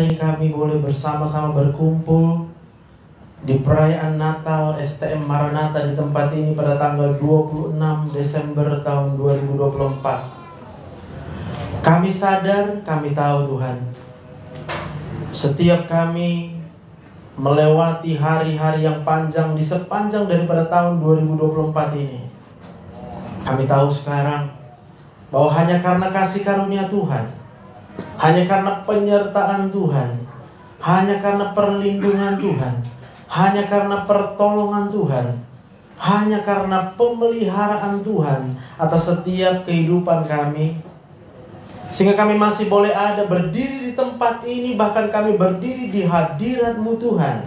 hari ini kami boleh bersama-sama berkumpul di perayaan Natal STM Maranatha di tempat ini pada tanggal 26 Desember tahun 2024. Kami sadar, kami tahu Tuhan, setiap kami melewati hari-hari yang panjang di sepanjang daripada tahun 2024 ini. Kami tahu sekarang bahwa hanya karena kasih karunia Tuhan, hanya karena penyertaan Tuhan, hanya karena perlindungan Tuhan, hanya karena pertolongan Tuhan, hanya karena pemeliharaan Tuhan atas setiap kehidupan kami, sehingga kami masih boleh ada berdiri di tempat ini, bahkan kami berdiri di hadirat-Mu Tuhan.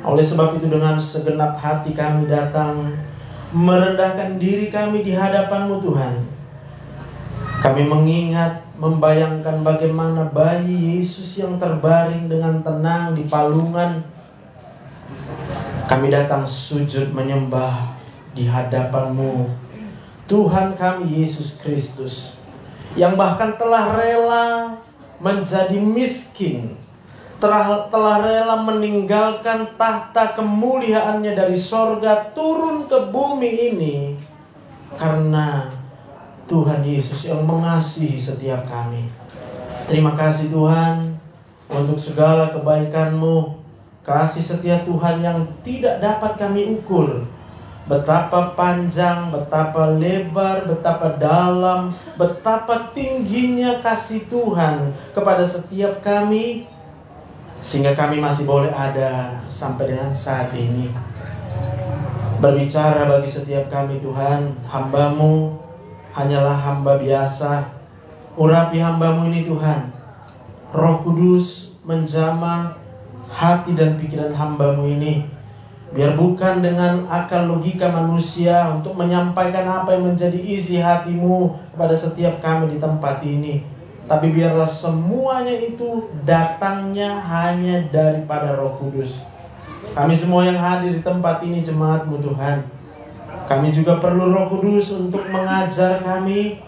Oleh sebab itu dengan segenap hati kami datang merendahkan diri kami di hadapan-Mu Tuhan. Kami mengingat, membayangkan bagaimana bayi Yesus yang terbaring dengan tenang di palungan. Kami datang sujud menyembah di hadapan-Mu Tuhan kami Yesus Kristus, yang bahkan telah rela menjadi miskin, telah rela meninggalkan tahta kemuliaannya dari sorga turun ke bumi ini karena Tuhan Yesus yang mengasihi setiap kami. Terima kasih Tuhan untuk segala kebaikan-Mu, kasih setia Tuhan yang tidak dapat kami ukur. Betapa panjang, betapa lebar, betapa dalam, betapa tingginya kasih Tuhan kepada setiap kami, sehingga kami masih boleh ada sampai dengan saat ini. Berbicara bagi setiap kami Tuhan, hamba-Mu hanyalah hamba biasa. Urapi hamba-Mu ini Tuhan. Roh Kudus menjamah hati dan pikiran hamba-Mu ini, biar bukan dengan akal logika manusia untuk menyampaikan apa yang menjadi isi hati-Mu kepada setiap kami di tempat ini, tapi biarlah semuanya itu datangnya hanya daripada Roh Kudus. Kami semua yang hadir di tempat ini jemaat-Mu Tuhan, kami juga perlu Roh Kudus untuk mengajar kami,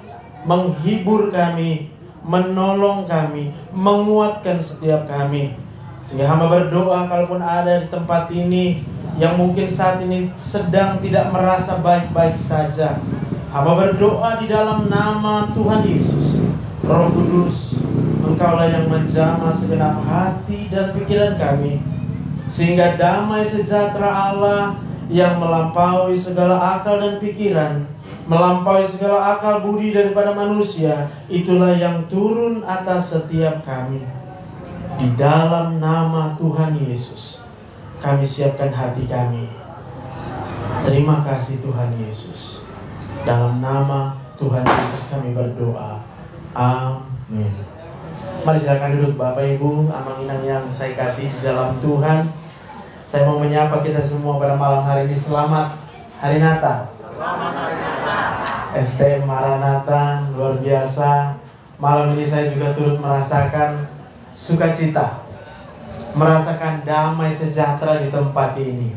menghibur kami, menolong kami, menguatkan setiap kami. Sehingga hamba berdoa kalaupun ada di tempat ini yang mungkin saat ini sedang tidak merasa baik-baik saja, hamba berdoa di dalam nama Tuhan Yesus. Roh Kudus, Engkaulah yang menjamah segenap hati dan pikiran kami, sehingga damai sejahtera Allah yang melampaui segala akal dan pikiran, melampaui segala akal budi daripada manusia, itulah yang turun atas setiap kami. Di dalam nama Tuhan Yesus, kami siapkan hati kami. Terima kasih Tuhan Yesus. Dalam nama Tuhan Yesus kami berdoa. Amin. Mari silakan duduk Bapak Ibu, amang-inang yang saya kasih di dalam Tuhan. Saya mau menyapa kita semua pada malam hari ini. Selamat Hari Natal. Selamat Hari Natal. STM Maranatha luar biasa. Malam ini saya juga turut merasakan sukacita, merasakan damai sejahtera di tempat ini.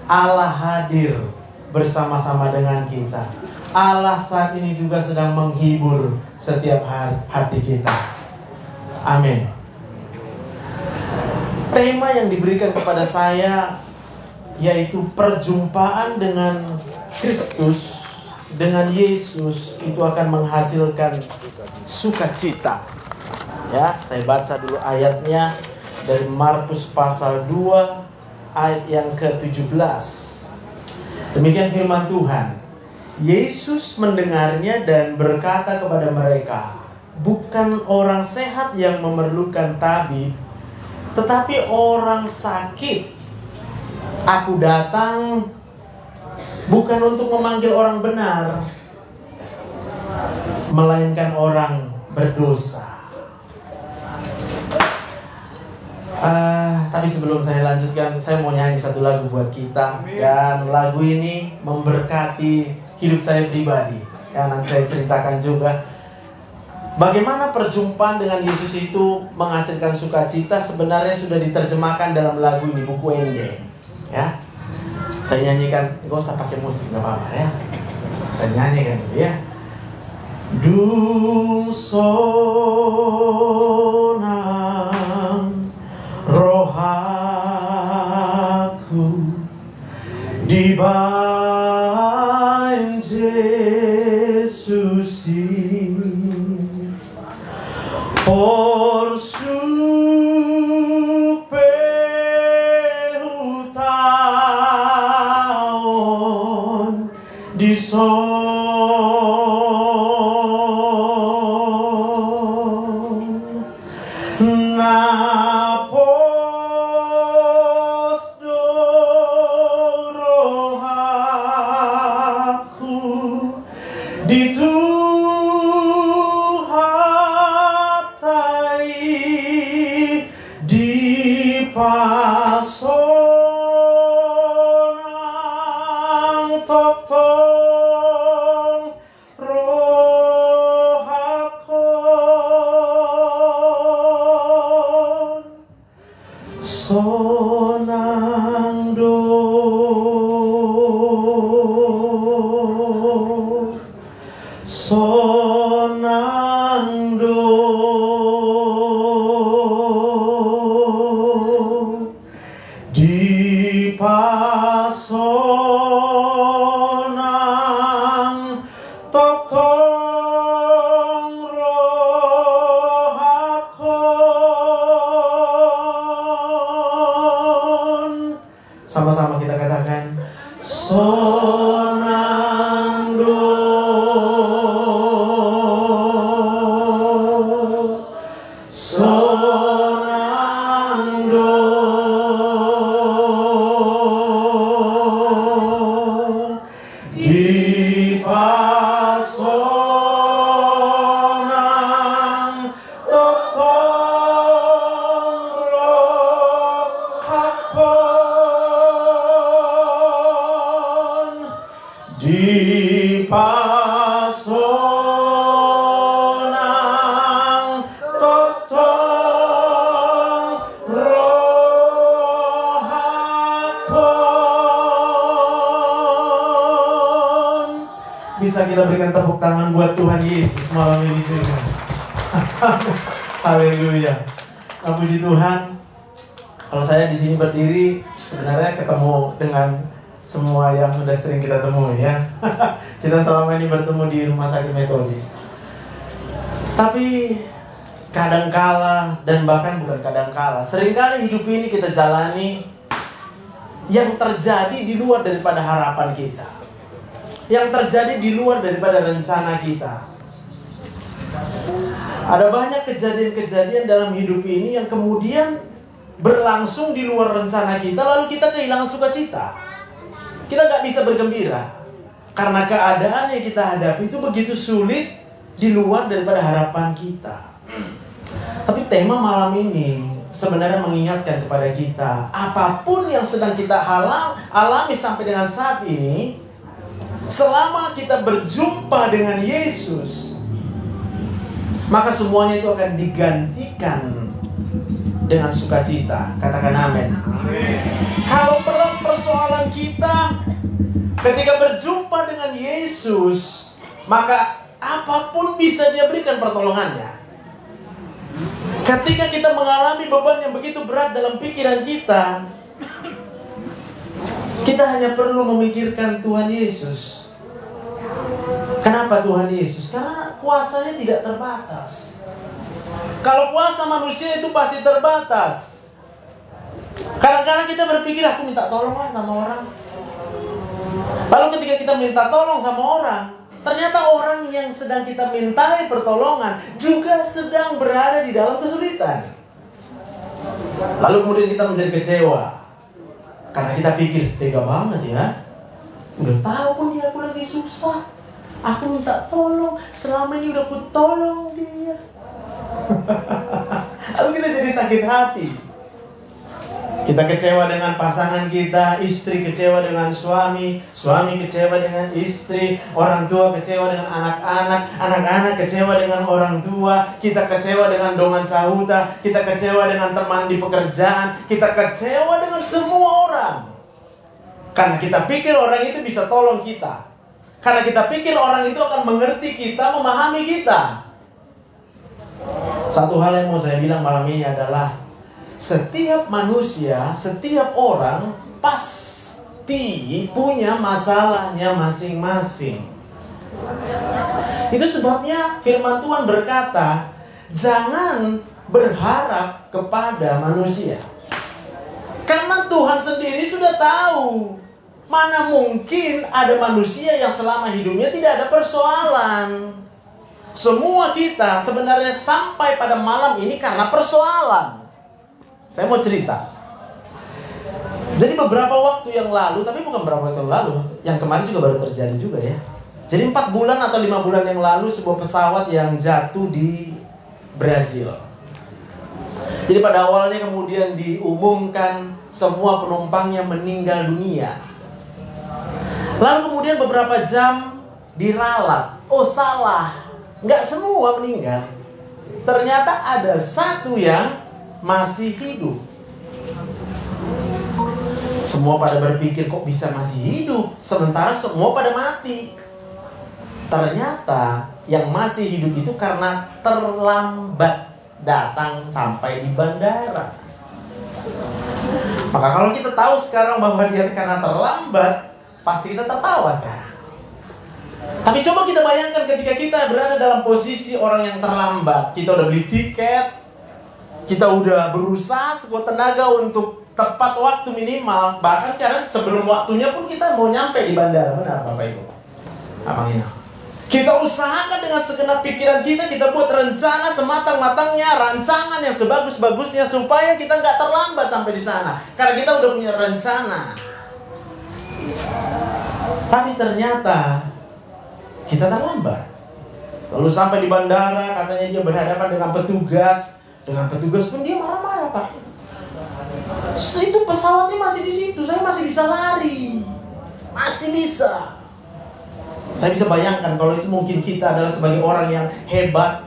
Allah hadir bersama-sama dengan kita. Allah saat ini juga sedang menghibur setiap hati kita. Amin. Tema yang diberikan kepada saya yaitu perjumpaan dengan Kristus, dengan Yesus itu akan menghasilkan sukacita. Ya, saya baca dulu ayatnya dari Markus pasal 2 ayat yang ke-17. Demikian firman Tuhan. Yesus mendengarnya dan berkata kepada mereka, "Bukan orang sehat yang memerlukan tabib, tetapi orang sakit. Aku datang bukan untuk memanggil orang benar, melainkan orang berdosa." Tapi sebelum saya lanjutkan, saya mau nyanyi satu lagu buat kita. Dan lagu ini memberkati hidup saya pribadi. Ya, nanti saya ceritakan juga bagaimana perjumpaan dengan Yesus itu menghasilkan sukacita. Sebenarnya sudah diterjemahkan dalam lagu ini, buku ND. Ya, saya nyanyikan, gak usah pakai musik, gak apa-apa ya. Saya nyanyikan dulu ya. Dung sonang Iban Jesus por su perhutaon di Sama-sama kita katakan sonando, sonando, di pasonang totong roh hakon, di pasonang totong roh hakon. Bisa kita berikan tepuk tangan buat Tuhan Yesus malam ini juga. Haleluya. Puji Tuhan. Kalau saya di sini berdiri, sebenarnya ketemu dengan semua yang sudah sering kita temui ya. Kita selama ini bertemu di Rumah Sakit Metodis. Tapi kadangkala, dan bahkan bukan kadangkala, seringkali hidup ini kita jalani yang terjadi di luar daripada harapan kita, yang terjadi di luar daripada rencana kita. Ada banyak kejadian-kejadian dalam hidup ini yang kemudian berlangsung di luar rencana kita, lalu kita kehilangan sukacita. Kita gak bisa bergembira karena keadaan yang kita hadapi itu begitu sulit di luar daripada harapan kita. Tapi tema malam ini sebenarnya mengingatkan kepada kita, apapun yang sedang kita alami sampai dengan saat ini, selama kita berjumpa dengan Yesus, maka semuanya itu akan digantikan dengan sukacita. Katakan amin. Kalau berat persoalan kita, ketika berjumpa dengan Yesus, maka apapun bisa Dia berikan pertolongannya. Ketika kita mengalami beban yang begitu berat dalam pikiran kita, kita hanya perlu memikirkan Tuhan Yesus. Kenapa Tuhan Yesus? Karena kuasanya tidak terbatas. Kalau kuasa manusia itu pasti terbatas. Kadang-kadang kita berpikir, aku minta tolong sama orang. Lalu ketika kita minta tolong sama orang, ternyata orang yang sedang kita mintai pertolongan juga sedang berada di dalam kesulitan. Lalu kemudian kita menjadi kecewa karena kita pikir, tega banget ya, udah tahu pun dia aku lagi susah, aku minta tolong, selama ini udah aku tolong dia. Lalu kita jadi sakit hati. Kita kecewa dengan pasangan kita, istri kecewa dengan suami, suami kecewa dengan istri, orang tua kecewa dengan anak-anak, anak-anak kecewa dengan orang tua, kita kecewa dengan dongan sahuta, kita kecewa dengan teman di pekerjaan, kita kecewa dengan semua orang. Karena kita pikir orang itu bisa tolong kita. Karena kita pikir orang itu akan mengerti kita, memahami kita. Satu hal yang mau saya bilang malam ini adalah, setiap manusia, setiap orang terbukti punya masalahnya masing-masing. Itu sebabnya firman Tuhan berkata, jangan berharap kepada manusia. Karena Tuhan sendiri sudah tahu, mana mungkin ada manusia yang selama hidupnya tidak ada persoalan. Semua kita sebenarnya sampai pada malam ini karena persoalan. Saya mau cerita. Jadi beberapa waktu yang lalu, tapi bukan beberapa waktu yang lalu, yang kemarin juga baru terjadi juga ya. Jadi 4 bulan atau 5 bulan yang lalu, sebuah pesawat yang jatuh di Brazil. Jadi pada awalnya kemudian diumumkan semua penumpangnya meninggal dunia. Lalu kemudian beberapa jam diralat. Oh salah, nggak semua meninggal. Ternyata ada satu yang masih hidup. Semua pada berpikir kok bisa masih hidup, sementara semua pada mati. Ternyata yang masih hidup itu karena terlambat datang sampai di bandara. Maka kalau kita tahu sekarang bahwa dia karena terlambat, pasti kita tertawa sekarang. Tapi coba kita bayangkan ketika kita berada dalam posisi orang yang terlambat. Kita udah beli tiket, kita udah berusaha sekuat tenaga untuk tepat waktu minimal. Bahkan kadang sebelum waktunya pun kita mau nyampe di bandara. Benar Bapak Ibu? Abang Ina. Kita usahakan dengan segenap pikiran kita. Kita buat rencana sematang-matangnya, rancangan yang sebagus-bagusnya, supaya kita nggak terlambat sampai di sana. Karena kita udah punya rencana. Tapi ternyata kita terlambat. Lalu sampai di bandara, katanya dia berhadapan dengan petugas. Dengan petugas pun dia marah-marah, Pak. Itu pesawatnya masih di situ, saya masih bisa lari, masih bisa. Saya bisa bayangkan kalau itu mungkin kita adalah sebagai orang yang hebat.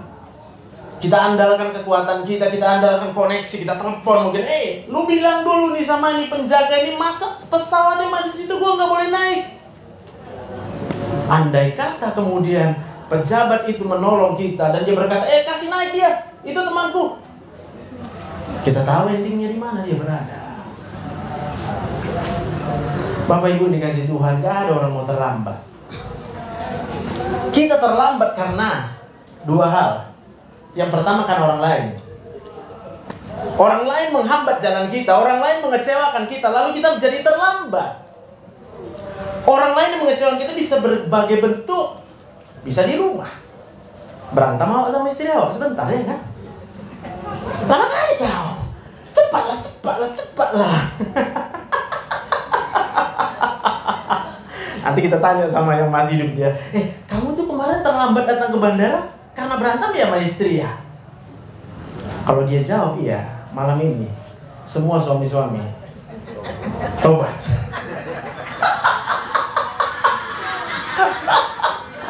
Kita andalkan kekuatan kita, kita andalkan koneksi, kita telepon mungkin, lu bilang dulu nih sama ini penjaga ini, masa pesawatnya masih situ, gua nggak boleh naik. Andai kata kemudian pejabat itu menolong kita dan dia berkata, kasih naik dia, itu temanku. Kita tahu endingnya di mana dia berada. Bapak Ibu dikasih Tuhan, gak ada orang mau terlambat. Kita terlambat karena 2 hal. Yang pertama karena orang lain. Orang lain menghambat jalan kita, orang lain mengecewakan kita, lalu kita menjadi terlambat. Orang lain yang mengecewakan kita bisa berbagai bentuk. Bisa di rumah, berantem awak sama istri awak sebentar ya kan. Lama kali kau. Cepatlah. Nanti kita tanya sama yang masih hidup dia, kamu tuh kemarin terlambat datang ke bandara karena berantem ya sama istri ya? Kalau dia jawab iya, malam ini semua suami-suami tobat.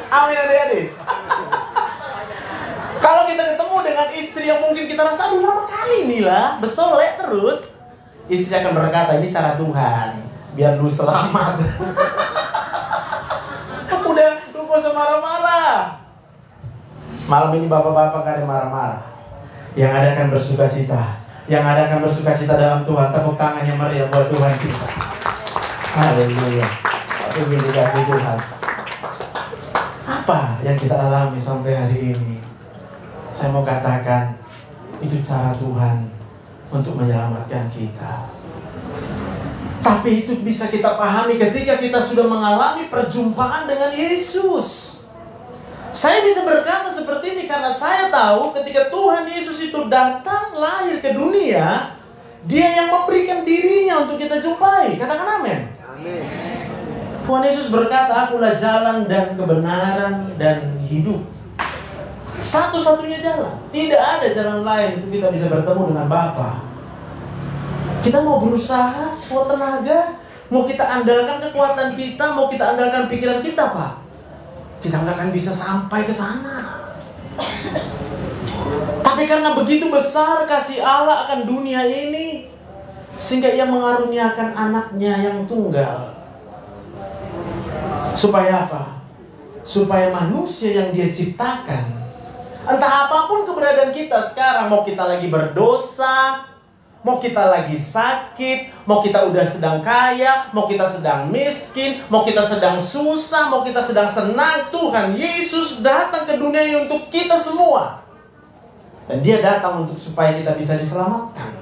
Amin adik-adik. Kalau kita ketemu dengan istri yang mungkin kita rasa, aduh lama kali nih lah, besolek terus, istri akan berkata, ini cara Tuhan, biar lu selamat. Udah, lu gak usah marah-marah. Malam ini bapak-bapak gak ada marah-marah. Yang ada akan bersuka cita. Yang ada akan bersuka cita dalam Tuhan. Tepuk tangan yang meriah buat Tuhan kita. Haleluya. Terima kasih Tuhan. Apa yang kita alami sampai hari ini? Saya mau katakan, itu cara Tuhan untuk menyelamatkan kita. Tapi itu bisa kita pahami ketika kita sudah mengalami perjumpaan dengan Yesus. Saya bisa berkata seperti ini karena saya tahu ketika Tuhan Yesus itu datang lahir ke dunia, Dia yang memberikan dirinya untuk kita jumpai. Katakan amin. Amin. Tuhan Yesus berkata, akulah jalan dan kebenaran dan hidup. Satu-satunya jalan. Tidak ada jalan lain untuk kita bisa bertemu dengan Bapa. Kita mau berusaha sekuat tenaga, mau kita andalkan kekuatan kita, mau kita andalkan pikiran kita, Pak, kita nggak akan bisa sampai ke sana. Tapi karena begitu besar kasih Allah akan dunia ini, sehingga Ia mengaruniakan anaknya yang tunggal. Supaya apa? Supaya manusia yang Dia ciptakan, entah apapun keberadaan kita sekarang, mau kita lagi berdosa, Mau kita lagi sakit, mau kita udah sedang kaya, mau kita sedang miskin, mau kita sedang susah, mau kita sedang senang, Tuhan Yesus datang ke dunia ini untuk kita semua. Dan Dia datang untuk supaya kita bisa diselamatkan.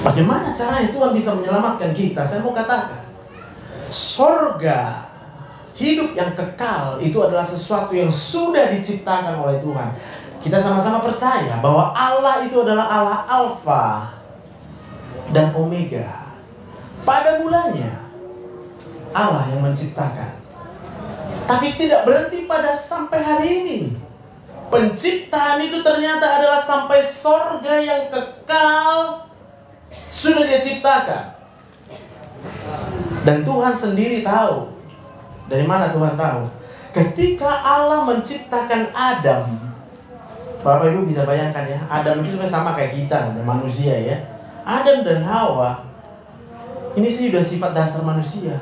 Bagaimana caranya Tuhan bisa menyelamatkan kita? Saya mau katakan, sorga, hidup yang kekal, itu adalah sesuatu yang sudah diciptakan oleh Tuhan. Kita sama-sama percaya bahwa Allah itu adalah Allah Alfa dan Omega. Pada mulanya Allah yang menciptakan. Tapi tidak berhenti pada sampai hari ini. Penciptaan itu ternyata adalah sampai sorga yang kekal sudah Dia ciptakan. Dan Tuhan sendiri tahu. Dari mana Tuhan tahu? Ketika Allah menciptakan Adam, Bapak Ibu bisa bayangkan ya, Adam itu sama kayak kita, manusia ya. Adam dan Hawa, ini sih udah sifat dasar manusia.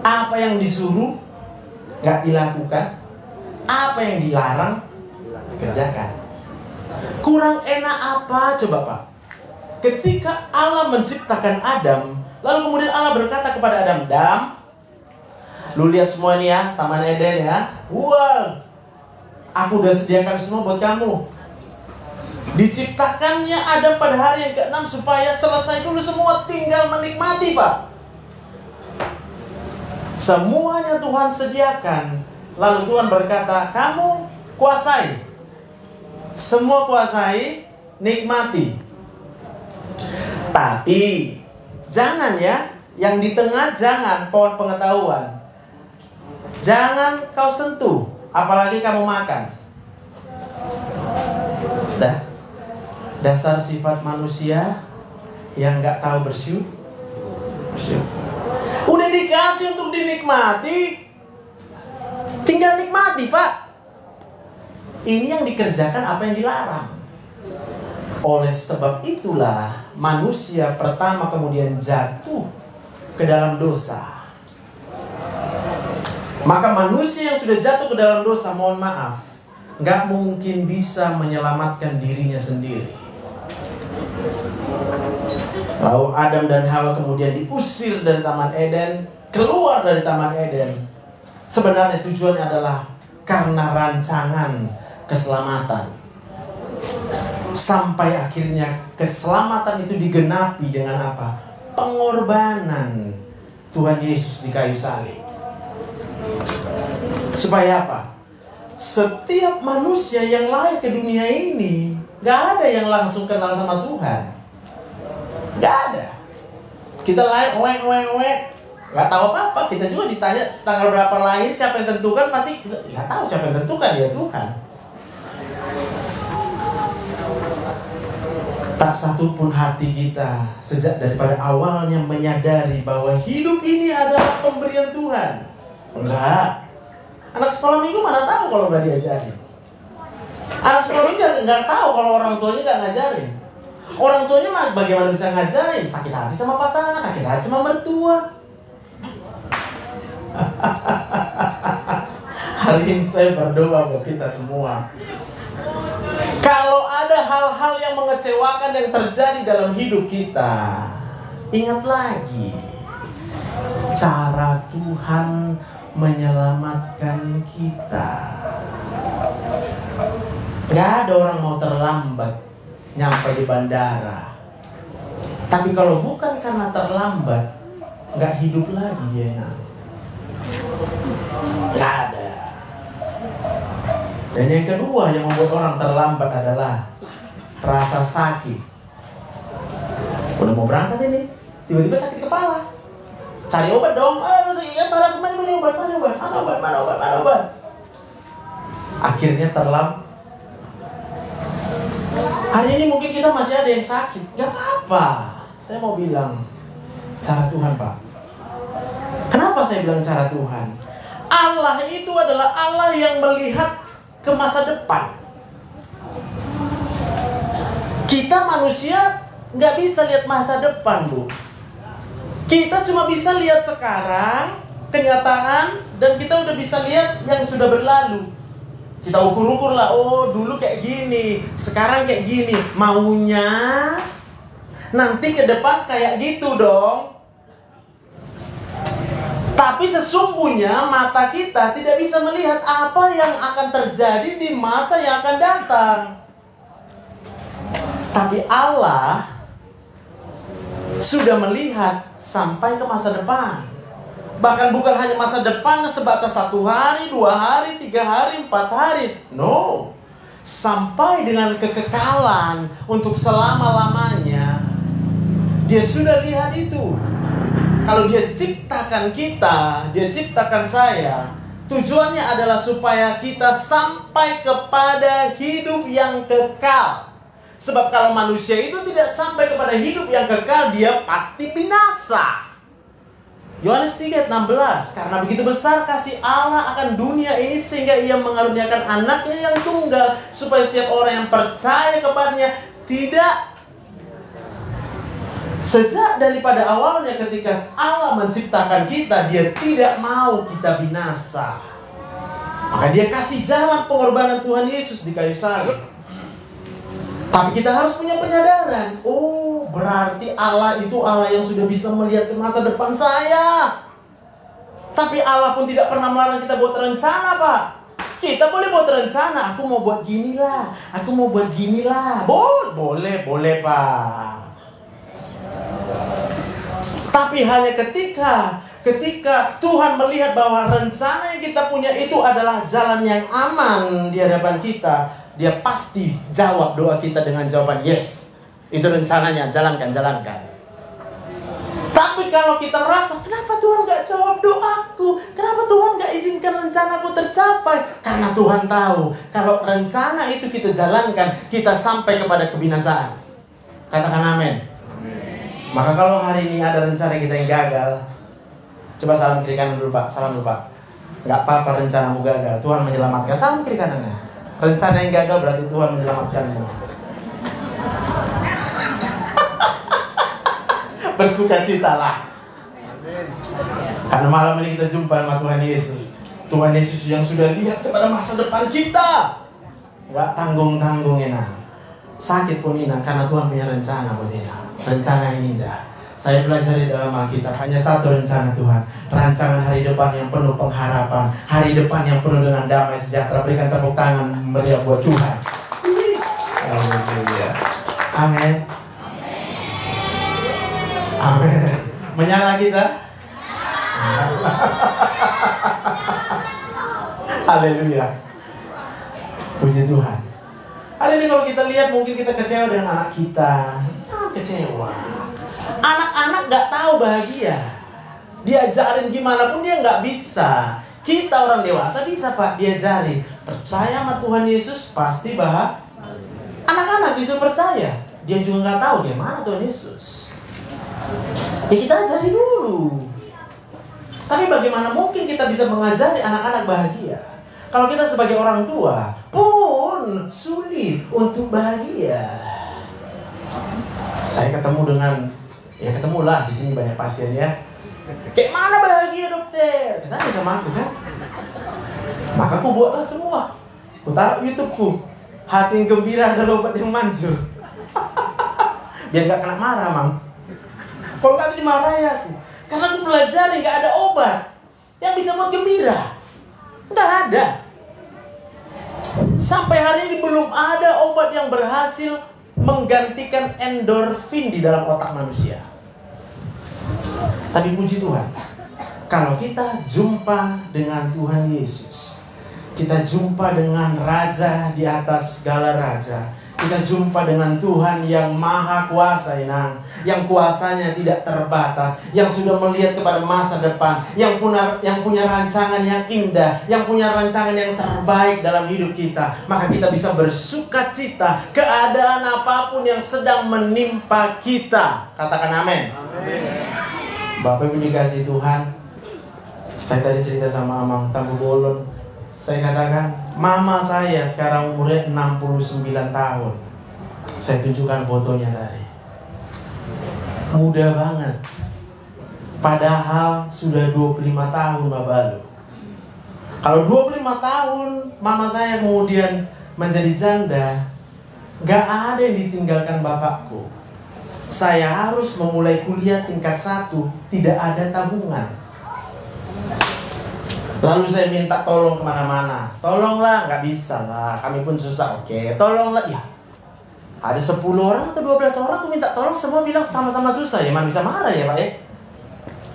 Apa yang disuruh gak dilakukan, apa yang dilarang dikerjakan. Kurang enak apa coba Pak? Ketika Allah menciptakan Adam, lalu kemudian Allah berkata kepada Adam, Adam, lu lihat semua ini ya, Taman Eden ya. Wow, aku udah sediakan semua buat kamu. Diciptakannya Adam pada hari yang ke-6 supaya selesai dulu semua, tinggal menikmati Pak. Semuanya Tuhan sediakan. Lalu Tuhan berkata, kamu kuasai. Semua kuasai, nikmati. Tapi jangan ya, yang di tengah jangan, pohon pengetahuan. Jangan kau sentuh, apalagi kamu makan. Dasar sifat manusia yang gak tahu bersyukur. Udah dikasih untuk dinikmati, tinggal nikmati Pak. Ini yang dikerjakan apa yang dilarang. Oleh sebab itulah manusia pertama kemudian jatuh ke dalam dosa. Maka manusia yang sudah jatuh ke dalam dosa, mohon maaf, gak mungkin bisa menyelamatkan dirinya sendiri. Lalu Adam dan Hawa kemudian diusir dari Taman Eden, keluar dari Taman Eden. Sebenarnya tujuannya adalah karena rancangan keselamatan. Sampai akhirnya keselamatan itu digenapi dengan apa? Pengorbanan Tuhan Yesus di kayu salib. Supaya apa? Setiap manusia yang lahir ke dunia ini, gak ada yang langsung kenal sama Tuhan. Gak ada. Kita lahir, gak tahu apa-apa. Kita juga ditanya tanggal berapa lahir, siapa yang tentukan, pasti gak tahu siapa yang tentukan, ya Tuhan. Tak satu pun hati kita sejak daripada awalnya menyadari bahwa hidup ini adalah pemberian Tuhan. Enggak. Anak sekolah minggu mana tahu kalau nggak diajarin. Anak sekolah minggu nggak tahu kalau orang tuanya nggak ngajarin. Orang tuanya mah bagaimana bisa ngajarin? Sakit hati sama pasangan, sakit hati sama mertua. Hari ini saya berdoa buat kita semua. Kalau ada hal-hal yang mengecewakan yang terjadi dalam hidup kita, ingat lagi cara Tuhan menyelamatkan kita. Gak ada orang mau terlambat nyampe di bandara. Tapi kalau bukan karena terlambat, gak hidup lagi dia. Gak ada. Dan yang kedua yang membuat orang terlambat adalah rasa sakit. Udah mau berangkat ini, tiba-tiba sakit kepala. Cari obat dong. Sakit kepala, mana obat. Akhirnya terlambat. Hari ini mungkin kita masih ada yang sakit. Gak apa-apa. Saya mau bilang cara Tuhan, Pak. Kenapa saya bilang cara Tuhan? Allah itu adalah Allah yang melihat ke masa depan. Kita manusia nggak bisa lihat masa depan, Bu. Kita cuma bisa lihat sekarang, kenyataan, dan kita udah bisa lihat yang sudah berlalu. Kita ukur-ukur lah, oh dulu kayak gini, sekarang kayak gini. Maunya nanti ke depan kayak gitu dong. Tapi sesungguhnya mata kita tidak bisa melihat apa yang akan terjadi di masa yang akan datang. Tapi Allah sudah melihat sampai ke masa depan. Bahkan bukan hanya masa depan sebatas 1 hari, 2 hari, 3 hari, 4 hari. No. Sampai dengan kekekalan untuk selama-lamanya. Dia sudah lihat itu. Kalau dia ciptakan kita, dia ciptakan saya, tujuannya adalah supaya kita sampai kepada hidup yang kekal. Sebab kalau manusia itu tidak sampai kepada hidup yang kekal, dia pasti binasa. Yohanes 3:16, karena begitu besar kasih Allah akan dunia ini sehingga ia mengaruniakan anaknya yang tunggal, supaya setiap orang yang percaya kepadanya tidak. Sejak daripada awalnya ketika Allah menciptakan kita, dia tidak mau kita binasa. Maka dia kasih jalan pengorbanan Tuhan Yesus di kayu salib. Tapi kita harus punya penyadaran. Oh, berarti Allah itu Allah yang sudah bisa melihat ke masa depan saya. Tapi Allah pun tidak pernah melarang kita buat rencana, Pak. Kita boleh buat rencana. Aku mau buat gini lah. Aku mau buat gini lah. Boleh, Pak. Tapi hanya ketika Tuhan melihat bahwa rencana yang kita punya itu adalah jalan yang aman di hadapan kita, dia pasti jawab doa kita dengan jawaban yes. Itu rencananya, jalankan. Tapi kalau kita merasa, kenapa Tuhan gak jawab doaku? Kenapa Tuhan gak izinkan rencanaku tercapai? Karena Tuhan tahu, kalau rencana itu kita jalankan, kita sampai kepada kebinasaan. Katakan amin. Maka kalau hari ini ada rencana kita yang gagal, coba salam kiri kanan dulu, Pak. Salam dulu, Pak. Gak apa-apa rencanamu gagal, Tuhan menyelamatkan. Salam kiri kanannya. Rencana yang gagal berarti Tuhan menyelamatkanmu. Bersukacitalah. Karena malam ini kita jumpa sama Tuhan Yesus. Tuhan Yesus yang sudah lihat kepada masa depan kita. Gak tanggung-tanggung enak. Sakit pun enak karena Tuhan punya rencana buat enak. Rencana yang indah. Saya belajar di dalam Alkitab hanya satu rencana Tuhan. Rancangan hari depan yang penuh pengharapan. Hari depan yang penuh dengan damai sejahtera. Berikan tepuk tangan meriah buat Tuhan. Amin. Amin. Menyala kita? Haleluya. Puji Tuhan. Hari ini kalau kita lihat mungkin kita kecewa dengan anak kita. Jangan kecewa. Anak-anak gak tahu bahagia. Diajarin gimana pun dia gak bisa. Kita orang dewasa bisa, Pak, diajari. Percaya sama Tuhan Yesus pasti bahagia. Anak-anak disuruh percaya. Dia juga gak tahu dia mana Tuhan Yesus. Ya kita ajari dulu. Tapi bagaimana mungkin kita bisa mengajari anak-anak bahagia? Kalau kita sebagai orang tua pun sulit untuk bahagia. Saya ketemulah di sini banyak pasien ya. Kayak mana bahagia, dokter? Tanya sama aku kan. Maka aku buatlah semua. Aku taruh YouTubeku. Hati yang gembira adalah obat yang manjur. Biar gak kena marah, Mang. Kalau gak dimarahi aku. Karena aku pelajari gak ada obat yang bisa buat gembira. Nggak ada. Sampai hari ini belum ada obat yang berhasil menggantikan endorfin di dalam otak manusia. Tapi puji Tuhan, kalau kita jumpa dengan Tuhan Yesus, kita jumpa dengan Raja di atas segala raja, kita jumpa dengan Tuhan yang maha kuasa, yang kuasanya tidak terbatas, yang sudah melihat kepada masa depan, yang punya rancangan yang indah, yang punya rancangan yang terbaik dalam hidup kita. Maka kita bisa bersukacita keadaan apapun yang sedang menimpa kita. Katakan amin. Bapak Ibu dikasih Tuhan, saya tadi cerita sama Amang Tambu Bolon. Saya katakan, mama saya sekarang umurnya 69 tahun. Saya tunjukkan fotonya tadi. Muda banget. Padahal sudah 25 tahun lalu. Kalau 25 tahun mama saya kemudian menjadi janda, gak ada yang ditinggalkan bapakku. Saya harus memulai kuliah tingkat 1, tidak ada tabungan. Lalu saya minta tolong kemana-mana. Tolonglah, gak bisa lah, kami pun susah. Oke, tolonglah. Ya, ada 10 orang atau 12 orang aku minta tolong, semua bilang sama-sama susah. Ya mana bisa marah ya Pak ya.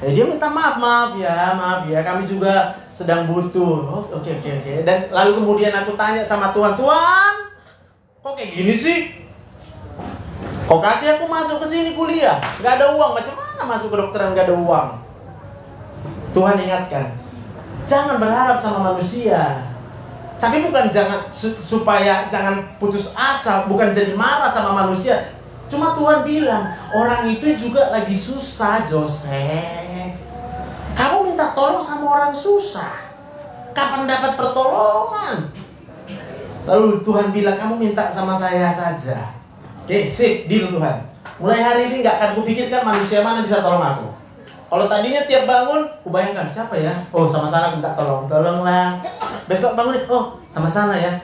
Dia minta maaf ya, kami juga sedang butuh. Oke. Dan lalu kemudian aku tanya sama Tuhan, Tuhan, kok kayak gini sih? Kok kasih aku masuk ke sini kuliah? Gak ada uang, macam mana masuk ke kedokteran gak ada uang? Tuhan ingatkan, jangan berharap sama manusia. Tapi bukan supaya jangan putus asa, bukan jadi marah sama manusia. Cuma Tuhan bilang, orang itu juga lagi susah, Joseph. Kamu minta tolong sama orang susah, kapan dapat pertolongan? Lalu Tuhan bilang, kamu minta sama saya saja. Oke, sip, deal Tuhan. Mulai hari ini gak akan kupikirkan manusia mana bisa tolong aku. Kalau tadinya tiap bangun, kubayangkan siapa ya? Oh, sama sana minta tolong, tolonglah. Besok bangun, oh sama sana ya.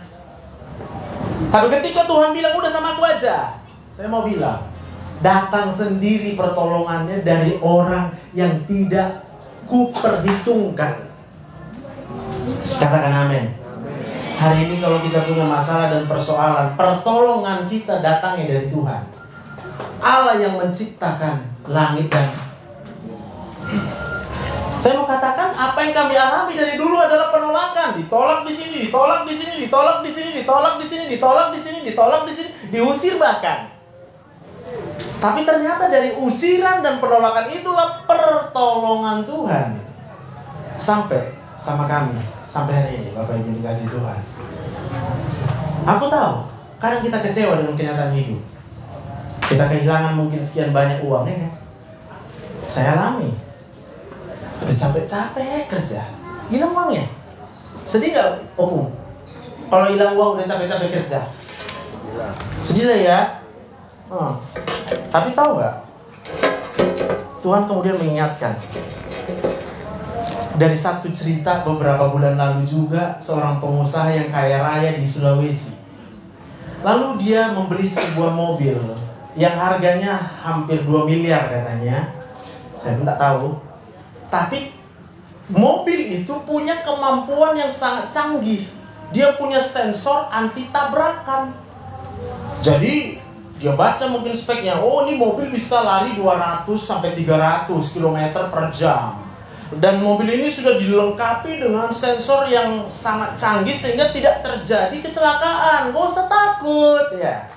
Tapi ketika Tuhan bilang udah sama aku aja, saya mau bilang, datang sendiri pertolongannya dari orang yang tidak kuperhitungkan. Katakan amin. Hari ini kalau kita punya masalah dan persoalan, pertolongan kita datangnya dari Tuhan, Allah yang menciptakan langit dan saya mau katakan, apa yang kami alami dari dulu adalah penolakan. Ditolak di sini, ditolak di sini, ditolak di sini, ditolak di sini, ditolak di sini, ditolak di sini, diusir bahkan. Tapi ternyata dari usiran dan penolakan itulah pertolongan Tuhan sampai sama kami, sampai hari ini. Bapak Ibu dikasih Tuhan. Aku tahu, kadang kita kecewa dengan kenyataan hidup. Kita kehilangan mungkin sekian banyak uang, ya kan? Saya alami. Udah capek-capek kerja, hilang uangnya. Sedih gak, Om? Kalau hilang uang udah capek-capek kerja, sedih lah ya. Tapi tahu gak, Tuhan kemudian mengingatkan. Dari satu cerita beberapa bulan lalu juga, seorang pengusaha yang kaya raya di Sulawesi. Lalu dia membeli sebuah mobil yang harganya hampir 2 miliar katanya. Saya pun tak tahu. Tapi mobil itu punya kemampuan yang sangat canggih. Dia punya sensor anti tabrakan. Jadi dia baca mungkin speknya, oh ini mobil bisa lari 200 sampai 300 km per jam. Dan mobil ini sudah dilengkapi dengan sensor yang sangat canggih sehingga tidak terjadi kecelakaan. Gak usah takut ya.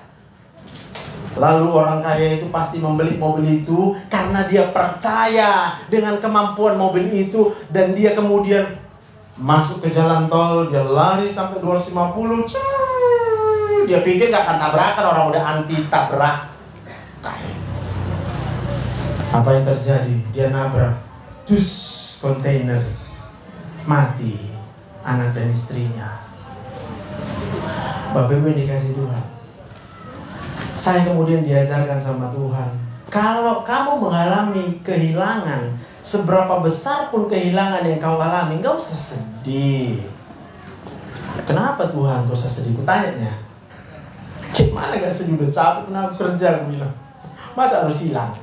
Lalu orang kaya itu pasti membeli mobil itu karena dia percaya dengan kemampuan mobil itu. Dan dia kemudian masuk ke jalan tol, dia lari sampai 250. Dia pikir gak akan tabrakan, orang udah anti tabrak. Apa yang terjadi? Dia nabrak kontainer, mati anak dan istrinya. Bapak Ibu yang dikasih Tuhan, saya kemudian diajarkan sama Tuhan, kalau kamu mengalami kehilangan, seberapa besar pun kehilangan yang kau alami, gak usah sedih. Kenapa Tuhan gak usah sedih? Kutanya, gimana gak sedih? Udah capek, kenapa kerja? Aku bilang, masa harus hilang?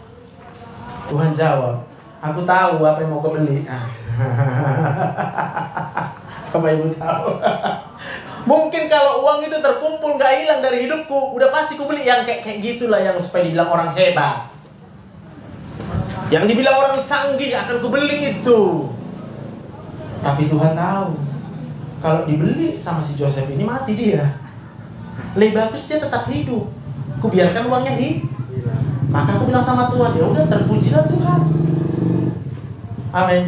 Tuhan jawab, aku tahu apa yang mau kau beli. Bapak Ibu tahu. Mungkin kalau uang itu terkumpul gak hilang dari hidupku, udah pasti ku beli yang kayak gitulah, yang supaya dibilang orang hebat, yang dibilang orang canggih, akan ku beli itu. Tapi Tuhan tahu, kalau dibeli sama si Joseph ini mati dia. Lebih bagus dia tetap hidup, ku biarkan uangnya hidup. Maka aku bilang sama Tuhan, ya udah, terpujilah Tuhan. Amin.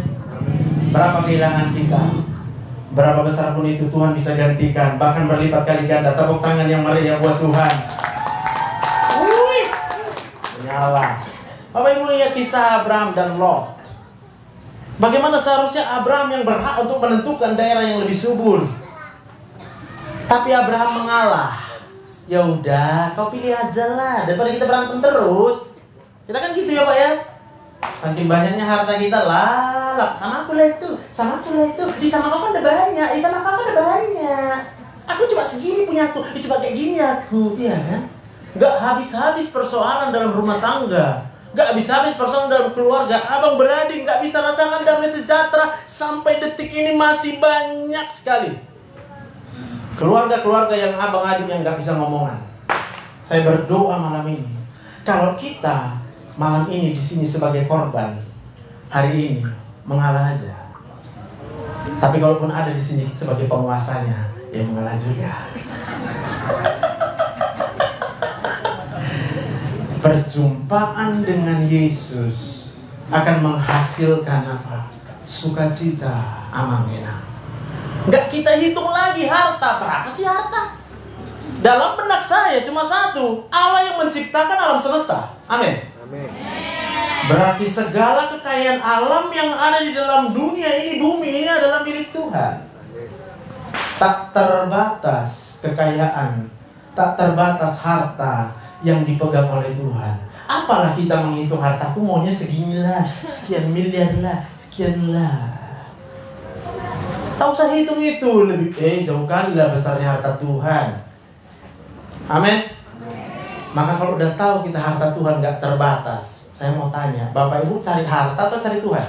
Berapa kehilangan kita, berapa besar pun itu Tuhan bisa gantikan, bahkan berlipat kali ganda. Tepuk tangan yang meriah buat Tuhan. Menyala. Bapak Ibu ingat kisah Abraham dan Lot. Bagaimana seharusnya Abraham yang berhak untuk menentukan daerah yang lebih subur, tapi Abraham mengalah. Ya udah, kau pilih aja lah, daripada kita berantem terus. Kita kan gitu ya Pak ya. Saking banyaknya harta kita, lah sama aku lah itu, sama aku lah itu, di sama kau kan ada banyak, di sama kau kan ada banyak. Aku cuma segini punya aku, cuma kayak gini aku, iya kan? Gak habis-habis persoalan dalam rumah tangga, gak habis-habis persoalan dalam keluarga, abang beradik gak bisa rasakan damai sejahtera. Sampai detik ini masih banyak sekali keluarga-keluarga yang abang adik yang gak bisa ngomongan. Saya berdoa malam ini, kalau kita malam ini di sini sebagai korban, hari ini mengalah aja. Tapi kalaupun ada di sini sebagai penguasanya, ya mengalah juga. Perjumpaan dengan Yesus akan menghasilkan apa? Sukacita, amangenang. Nggak kita hitung lagi harta. Berapa sih harta? Dalam benak saya cuma satu, Allah yang menciptakan alam semesta. Amin. Berarti segala kekayaan alam yang ada di dalam dunia ini, bumi ini adalah milik Tuhan. Tak terbatas kekayaan, tak terbatas harta yang dipegang oleh Tuhan. Apalah kita menghitung hartaku maunya segini lah, sekian miliar lah, sekian lah. Tak usah hitung itu, lebih jauh kali lah besarnya harta Tuhan. Amin. Maka kalau udah tahu kita harta Tuhan gak terbatas, saya mau tanya, Bapak Ibu cari harta atau cari Tuhan?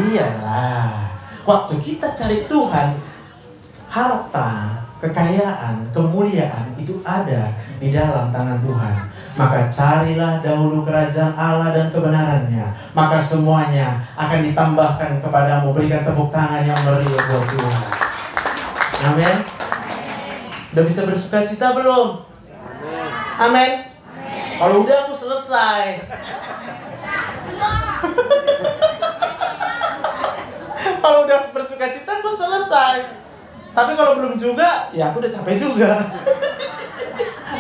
Iyalah. Waktu kita cari Tuhan, harta, kekayaan, kemuliaan itu ada di dalam tangan Tuhan. Maka carilah dahulu kerajaan Allah dan kebenarannya, maka semuanya akan ditambahkan kepadamu. Berikan tepuk tangan yang meriah buat Tuhan. Amin. Udah bisa bersuka cita belum? Amin. Kalau udah aku selesai. Kalau udah bersuka cita aku selesai. Tapi kalau belum juga, ya aku udah capek juga.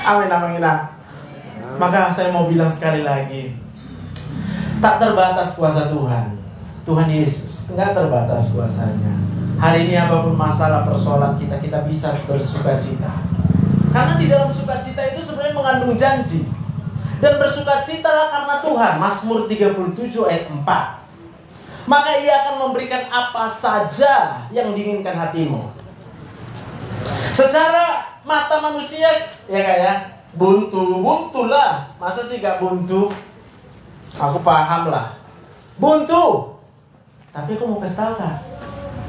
Amin, amin, amin. Maka saya mau bilang sekali lagi, tak terbatas kuasa Tuhan. Tuhan Yesus nggak terbatas kuasanya. Hari ini apapun masalah persoalan kita, kita bisa bersuka cita. Karena di dalam sukacita itu sebenarnya mengandung janji. Dan bersukacitalah karena Tuhan. Mazmur 37 ayat 4. Maka Ia akan memberikan apa saja yang diinginkan hatimu. Secara mata manusia, ya kayak buntu lah. Masa sih gak buntu? Aku paham lah. Buntu. Tapi aku mau kasih tahu Kak,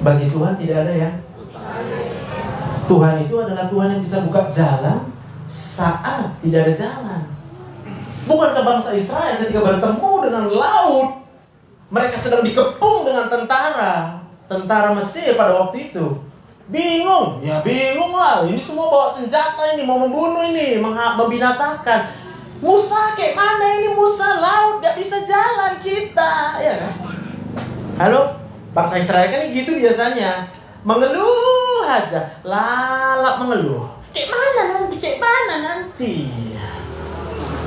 bagi Tuhan tidak ada yang Tuhan itu adalah Tuhan yang bisa buka jalan saat tidak ada jalan. Bukankah bangsa Israel ketika bertemu dengan laut, mereka sedang dikepung dengan tentara Mesir pada waktu itu. Bingung, ya bingung lah. Ini semua bawa senjata ini, mau membunuh ini, membinasakan. Musa kayak mana ini Musa? Laut gak bisa jalan kita, ya kan? Halo, bangsa Israel kan gitu biasanya, mengeluh aja, lalap mengeluh. Kayak mana nanti?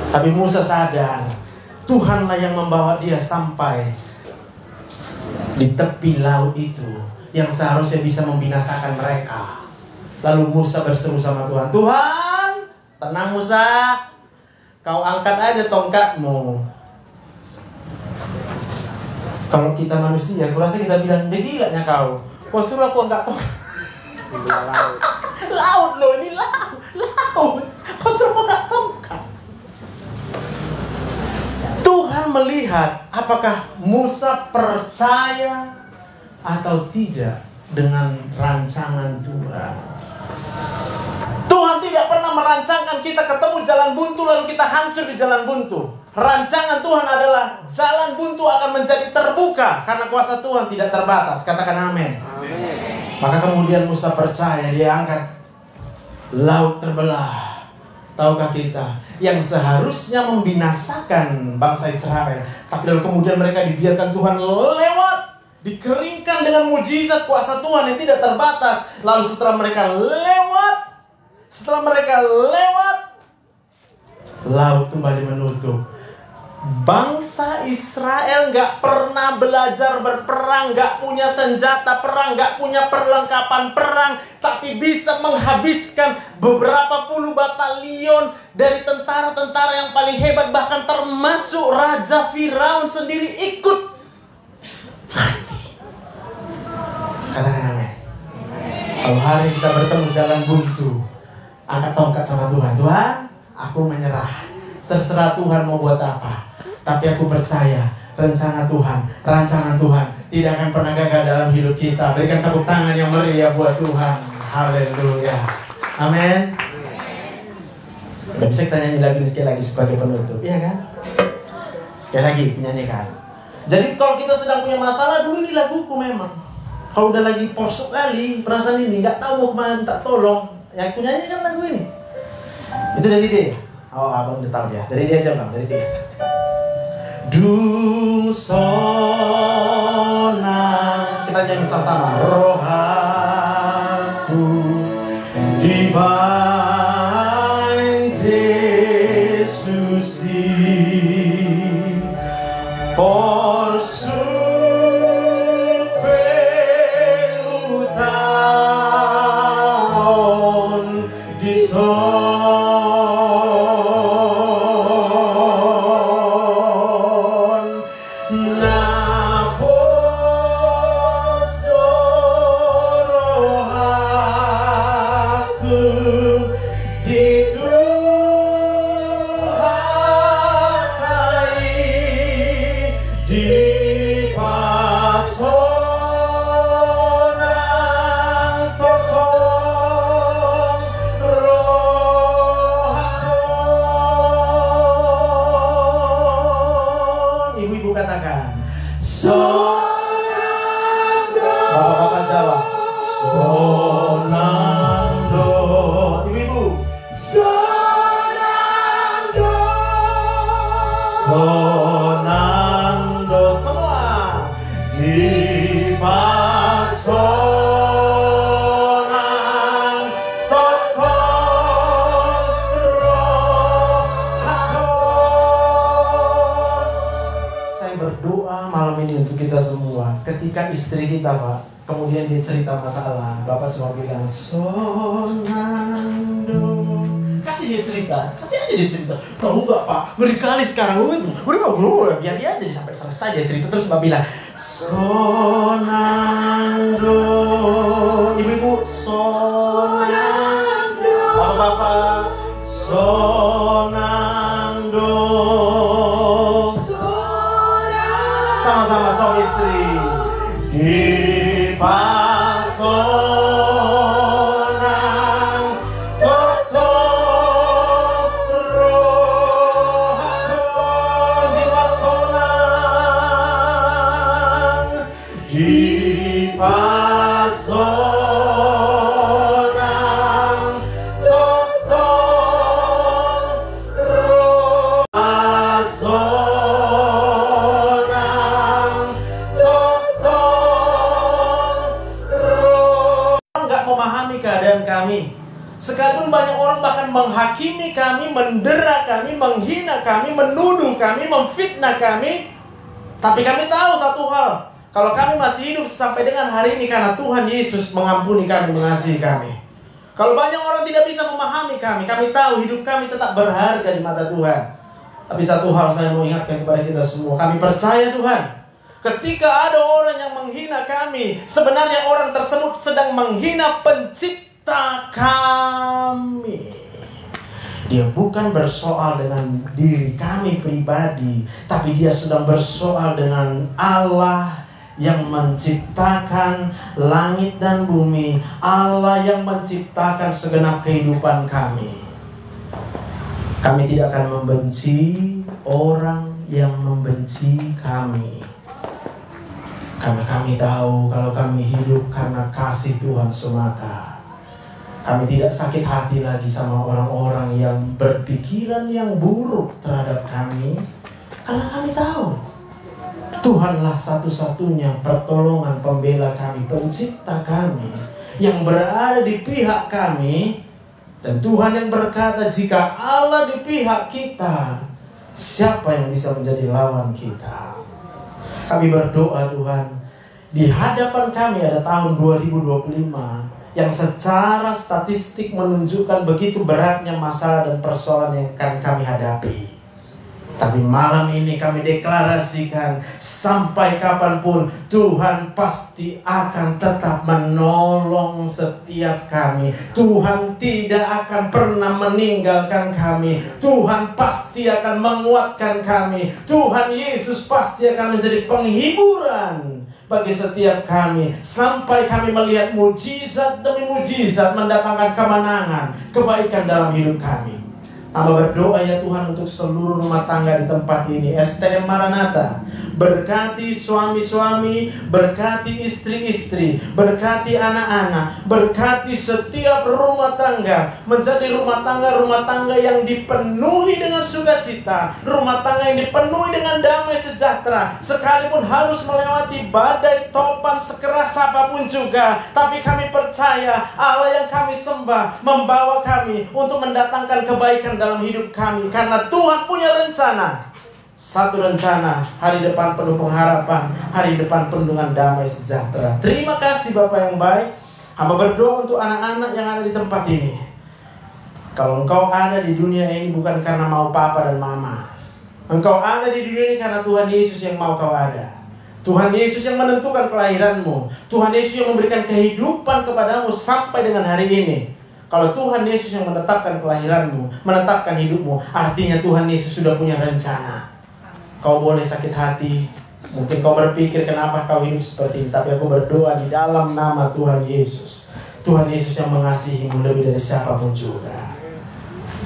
Tapi Musa sadar, Tuhanlah yang membawa dia sampai di tepi laut itu yang seharusnya bisa membinasakan mereka. Lalu Musa berseru sama Tuhan, Tuhan, tenang Musa, kau angkat aja tongkatmu. Kalau kita manusia, aku rasa kita bilang, gilanya kau suruh aku angkat tongkat. Laut loh, ini laut. Kau suruh aku angkat tongkat. Tuhan melihat apakah Musa percaya atau tidak dengan rancangan Tuhan. Tuhan tidak pernah merancangkan kita ketemu jalan buntu lalu kita hancur di jalan buntu. Rancangan Tuhan adalah jalan buntu akan menjadi terbuka karena kuasa Tuhan tidak terbatas. Katakan amin. Maka kemudian Musa percaya, dia angkat, laut terbelah. Tahukah kita yang seharusnya membinasakan bangsa Israel, tapi lalu kemudian mereka dibiarkan Tuhan lewat, dikeringkan dengan mujizat kuasa Tuhan yang tidak terbatas. Lalu setelah mereka lewat, laut kembali menutup. Bangsa Israel gak pernah belajar berperang, gak punya senjata perang, gak punya perlengkapan perang, tapi bisa menghabiskan beberapa puluh batalion dari tentara-tentara yang paling hebat, bahkan termasuk termasuk Raja Firaun sendiri ikut mati. Katakan amin. Kalau hari kita bertemu jalan buntu, angkat tongkat sama Tuhan. Tuhan, aku menyerah. Terserah Tuhan mau buat apa. Tapi aku percaya rencana Tuhan, rancangan Tuhan tidak akan pernah gagal dalam hidup kita. Berikan tepuk tangan yang meriah buat Tuhan. Haleluya. Amin. Udah bisa kita nyanyi lagu ini sekali lagi sebagai penutup, iya kan? Sekali lagi nyanyikan. Jadi kalau kita sedang punya masalah, dulu ini laguku memang. Kalau udah lagi porsuk kali, perasaan ini nggak tahu mau kemana minta tolong, yang aku nyanyikan lagu ini. Itu dari dia. Oh, abang udah tahu dia. Dari dia aja bang, dari dia. Dusona, kita nyanyi sama-sama. Rohaku dibaing Yesusi porsuk beutaon dison napos dorohaku dituhatai di pasonang totong rohakon. Ibu-ibu katakan Sonando. Bapak-bapak jawab Sonando. Ibu-ibu Sonando. Sonando semua di pasonang totong rohakon. Saya berdoa malam ini untuk kita semua. Ketika istri kita Pak, kemudian dia cerita masalah, Bapak cuma bilang Sonando. Kasih dia cerita, kasih aja dia cerita. Tahu nggak Pak, ngeri kali sekarang. Udah biar dia aja sampai selesai dia cerita. Terus Bapak bilang Sonando. Ibu-ibu Sonando. Bapak-bapak Sonando. Sama-sama suami istri di pasonang totong rohakon. Di pasonang, di pasonang totong rohakon. Memahami keadaan kami. Sekalipun banyak orang bahkan menghakimi kami, mendera kami, menghina kami, menuduh kami, memfitnah kami. Tapi kami tahu satu hal, kalau kami masih hidup sampai dengan hari ini karena Tuhan Yesus mengampuni kami, mengasihi kami. Kalau banyak orang tidak bisa memahami kami tahu hidup kami tetap berharga di mata Tuhan. Tapi satu hal saya mau ingatkan kepada kita semua, kami percaya Tuhan. Ketika ada orang yang menghina kami, sebenarnya orang tersebut sedang menghina pencipta kami. Dia bukan bersoal dengan diri kami pribadi, tapi dia sedang bersoal dengan Allah yang menciptakan langit dan bumi, Allah yang menciptakan segenap kehidupan kami. Kami tidak akan membenci orang yang membenci kami. Karena kami tahu kalau kami hidup karena kasih Tuhan semata. Kami tidak sakit hati lagi sama orang-orang yang berpikiran yang buruk terhadap kami. Karena kami tahu Tuhanlah satu-satunya pertolongan pembela kami, pencipta kami, yang berada di pihak kami. Dan Tuhan yang berkata, jika Allah di pihak kita, siapa yang bisa menjadi lawan kita? Kami berdoa Tuhan, di hadapan kami ada tahun 2025 yang secara statistik menunjukkan begitu beratnya masalah dan persoalan yang akan kami hadapi. Tapi malam ini kami deklarasikan, sampai kapanpun Tuhan pasti akan tetap menolong setiap kami. Tuhan tidak akan pernah meninggalkan kami. Tuhan pasti akan menguatkan kami. Tuhan Yesus pasti akan menjadi penghiburan bagi setiap kami, sampai kami melihat mujizat demi mujizat mendatangkan kemenangan, kebaikan dalam hidup kami. Hamba berdoa ya Tuhan untuk seluruh rumah tangga di tempat ini. STM Maranatha, berkati suami-suami, berkati istri-istri, berkati anak-anak, berkati setiap rumah tangga, menjadi rumah tangga yang dipenuhi dengan sukacita, rumah tangga yang dipenuhi dengan damai sejahtera, sekalipun harus melewati badai topan sekeras apapun juga. Tapi kami percaya Allah yang kami sembah membawa kami untuk mendatangkan kebaikan dalam hidup kami, karena Tuhan punya rencana. Satu rencana, hari depan penuh pengharapan, hari depan penuh dengan damai sejahtera. Terima kasih Bapak yang baik. Hamba berdoa untuk anak-anak yang ada di tempat ini. Kalau engkau ada di dunia ini bukan karena mau papa dan mama. Engkau ada di dunia ini karena Tuhan Yesus yang mau kau ada. Tuhan Yesus yang menentukan kelahiranmu. Tuhan Yesus yang memberikan kehidupan kepadamu sampai dengan hari ini. Kalau Tuhan Yesus yang menetapkan kelahiranmu, menetapkan hidupmu, artinya Tuhan Yesus sudah punya rencana. Kau boleh sakit hati, mungkin kau berpikir kenapa kau hidup seperti ini, tapi aku berdoa di dalam nama Tuhan Yesus. Tuhan Yesus yang mengasihimu lebih dari siapapun juga.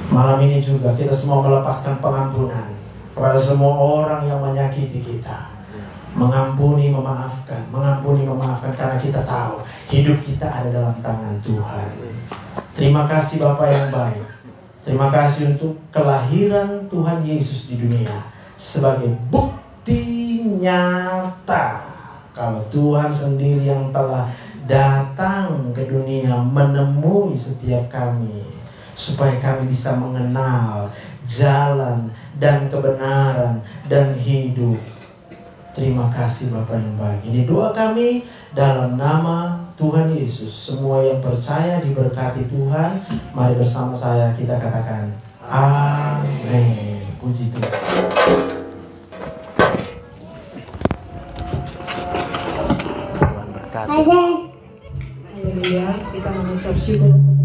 Malam ini juga kita semua melepaskan pengampunan kepada semua orang yang menyakiti kita. Mengampuni, memaafkan karena kita tahu hidup kita ada dalam tangan Tuhan. Terima kasih Bapak yang baik. Terima kasih untuk kelahiran Tuhan Yesus di dunia sebagai bukti nyata kalau Tuhan sendiri yang telah datang ke dunia menemui setiap kami, supaya kami bisa mengenal jalan dan kebenaran dan hidup. Terima kasih Bapak yang baik. Ini doa kami dalam nama Tuhan Yesus. Semua yang percaya diberkati Tuhan. Mari bersama saya kita katakan amin. Puji Tuhan. Haleluya, kita mengucap syukur